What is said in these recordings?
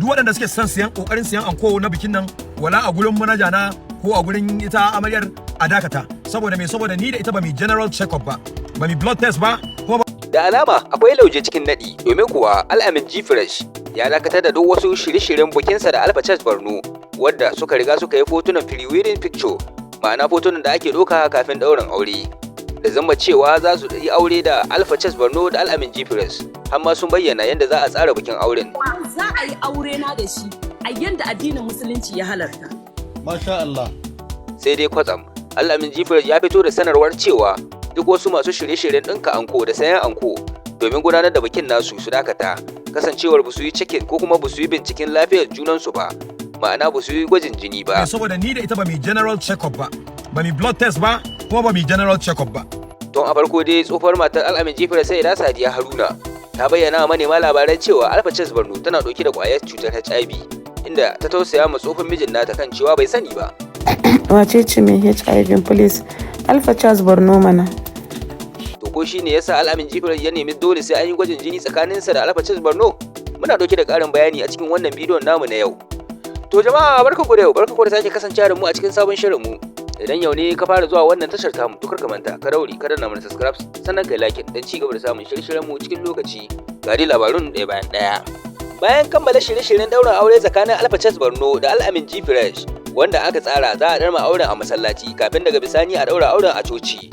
duk waɗanda suke son kokarin siyan anko na bikin nan wala a gurin manaja na ko a gurin ita amaryar a dakata saboda ni da ita ba mi general check up ba mi blood test ba ko da alama akwai lauje cikin nadi domin kuwa Al-Amin G-Fresh ya dakatar da duk wasu shirye-shiryen bukinsa da Alpha Church Borno wadda suka riga suka yi fotunan pre-wedding picture ma'ana fotunan da ake doka kafin ɗaurin aure da zama cewa za su yi aure da Alpha Church Borno da Al-Amin G-Fresh har ma sun bayyana yadda za a tsara bikin auren. Za a yi aure na da shi a yadda addinin musulunci ya halarta. Masha Allah. Sai dai kwatsam Al-Amin G-Fresh ya fito da sanarwar cewa duk wasu masu shirye-shiryen ɗinka anko da sayan anko domin gudanar da bikin nasu su dakata kasancewar ba su yi cikin ko kuma ba su yi binciken lafiyar junansu ba ma'ana ba su yi gwajin jini ba. Saboda ni da ita ba mi general check up ba mi blood test ba kuma ba mi general check up ba. Don a farko dai tsofar matar Al-Amin G-Fresh sai da Sadiya Haruna ta bayyana wa manema labaran cewa Alpha Church Borno tana ɗauke da ƙwayar cutar HIV inda ta tausaya ma tsofin mijin nata kan cewa bai sani ba. Wace ce mai HIV please? Alpha Church Borno mana. To ko shine yasa Al-Amin G-Fresh ya nemi dole sai an yi gwajin jini tsakaninsa da Alpha Church Borno? Muna ɗauke da ƙarin bayani a cikin wannan bidiyon namu na yau. To jama'a barkanku da yau, barkanku da sake kasancewa da mu a cikin sabon shirin mu. Idan yau ne ka fara zuwa wannan tashar tamu to ka manta ka daure ka danna mana subscribe sannan kai like dan ci gaba da samun shirye-shiryen mu cikin lokaci. Ga dai labarun ɗaya bayan ɗaya. Bayan kammala shirye-shiryen ɗaurin aure tsakanin Alpha Church Borno da Al-Amin G-Fresh wanda aka tsara za a ɗarma auren a masallaci kafin daga bisani a ɗaura auren a coci.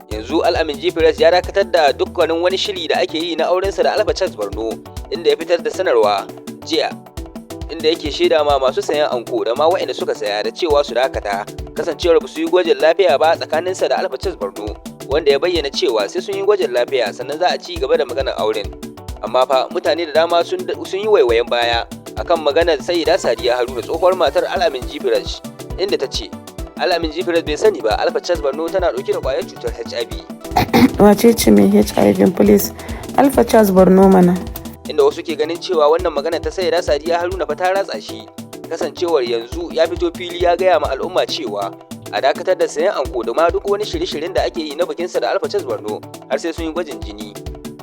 Yanzu Al-Amin G-Fresh ya dakatar da dukkanin wani shiri da ake yi na aurensa da Alpha Church Borno inda ya fitar da sanarwa jiya inda yake shaida ma masu sayan anko da ma waɗanda suka saya da cewa su dakata kasancewar ba su yi gwajin lafiya ba tsakaninsa da Alpha Church Borno wanda ya bayyana cewa sai sun yi gwajin lafiya sannan za a ci gaba da maganar auren. Amma fa mutane da dama sun yi waiwayen baya akan maganar Sayyida Sadiya Haruna tsohuwar matar Al-Amin G-Fresh inda ta ce Al-Amin G-Fresh bai sani ba Alpha Church Borno tana ɗauke da ƙwayar cutar HIV. Wace ce mai HIV please? Alpha Church Borno mana. Inda wasu ke ganin cewa wannan magana ta Sayyida Sadiya Haruna fa ta ratsa shi kasancewar yanzu ya fito fili ya gaya ma al'umma cewa a dakatar da sayan anko da ma duk wani shirye-shiryen da ake yi na bikinsa da Alpha Church Borno har sai sun yi gwajin jini.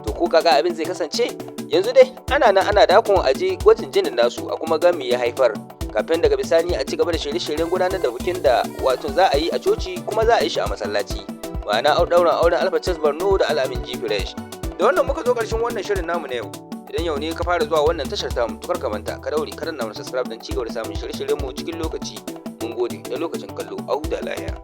To ko kaga abin zai kasance? Yanzu dai ana dakon aje gwajin jinin nasu a kuma ga me ya haifar kafin daga bisani a ci gaba da shirye-shiryen gudanar da bikin da wato za a yi a coci kuma za a yi shi a masallaci. Ma'ana ɗaurin auren Alpha Church Borno da Al-Amin G-Fresh. Da wannan muka zo ƙarshen wannan shirin namu na yau. Idan yau ne ka fara zuwa wannan tashar tamu to ka manta ka daure ka danna mana subscribe don ci gaba da samun shirye-shiryen mu cikin lokaci. Mun gode da lokacin kallo. A huta lafiya.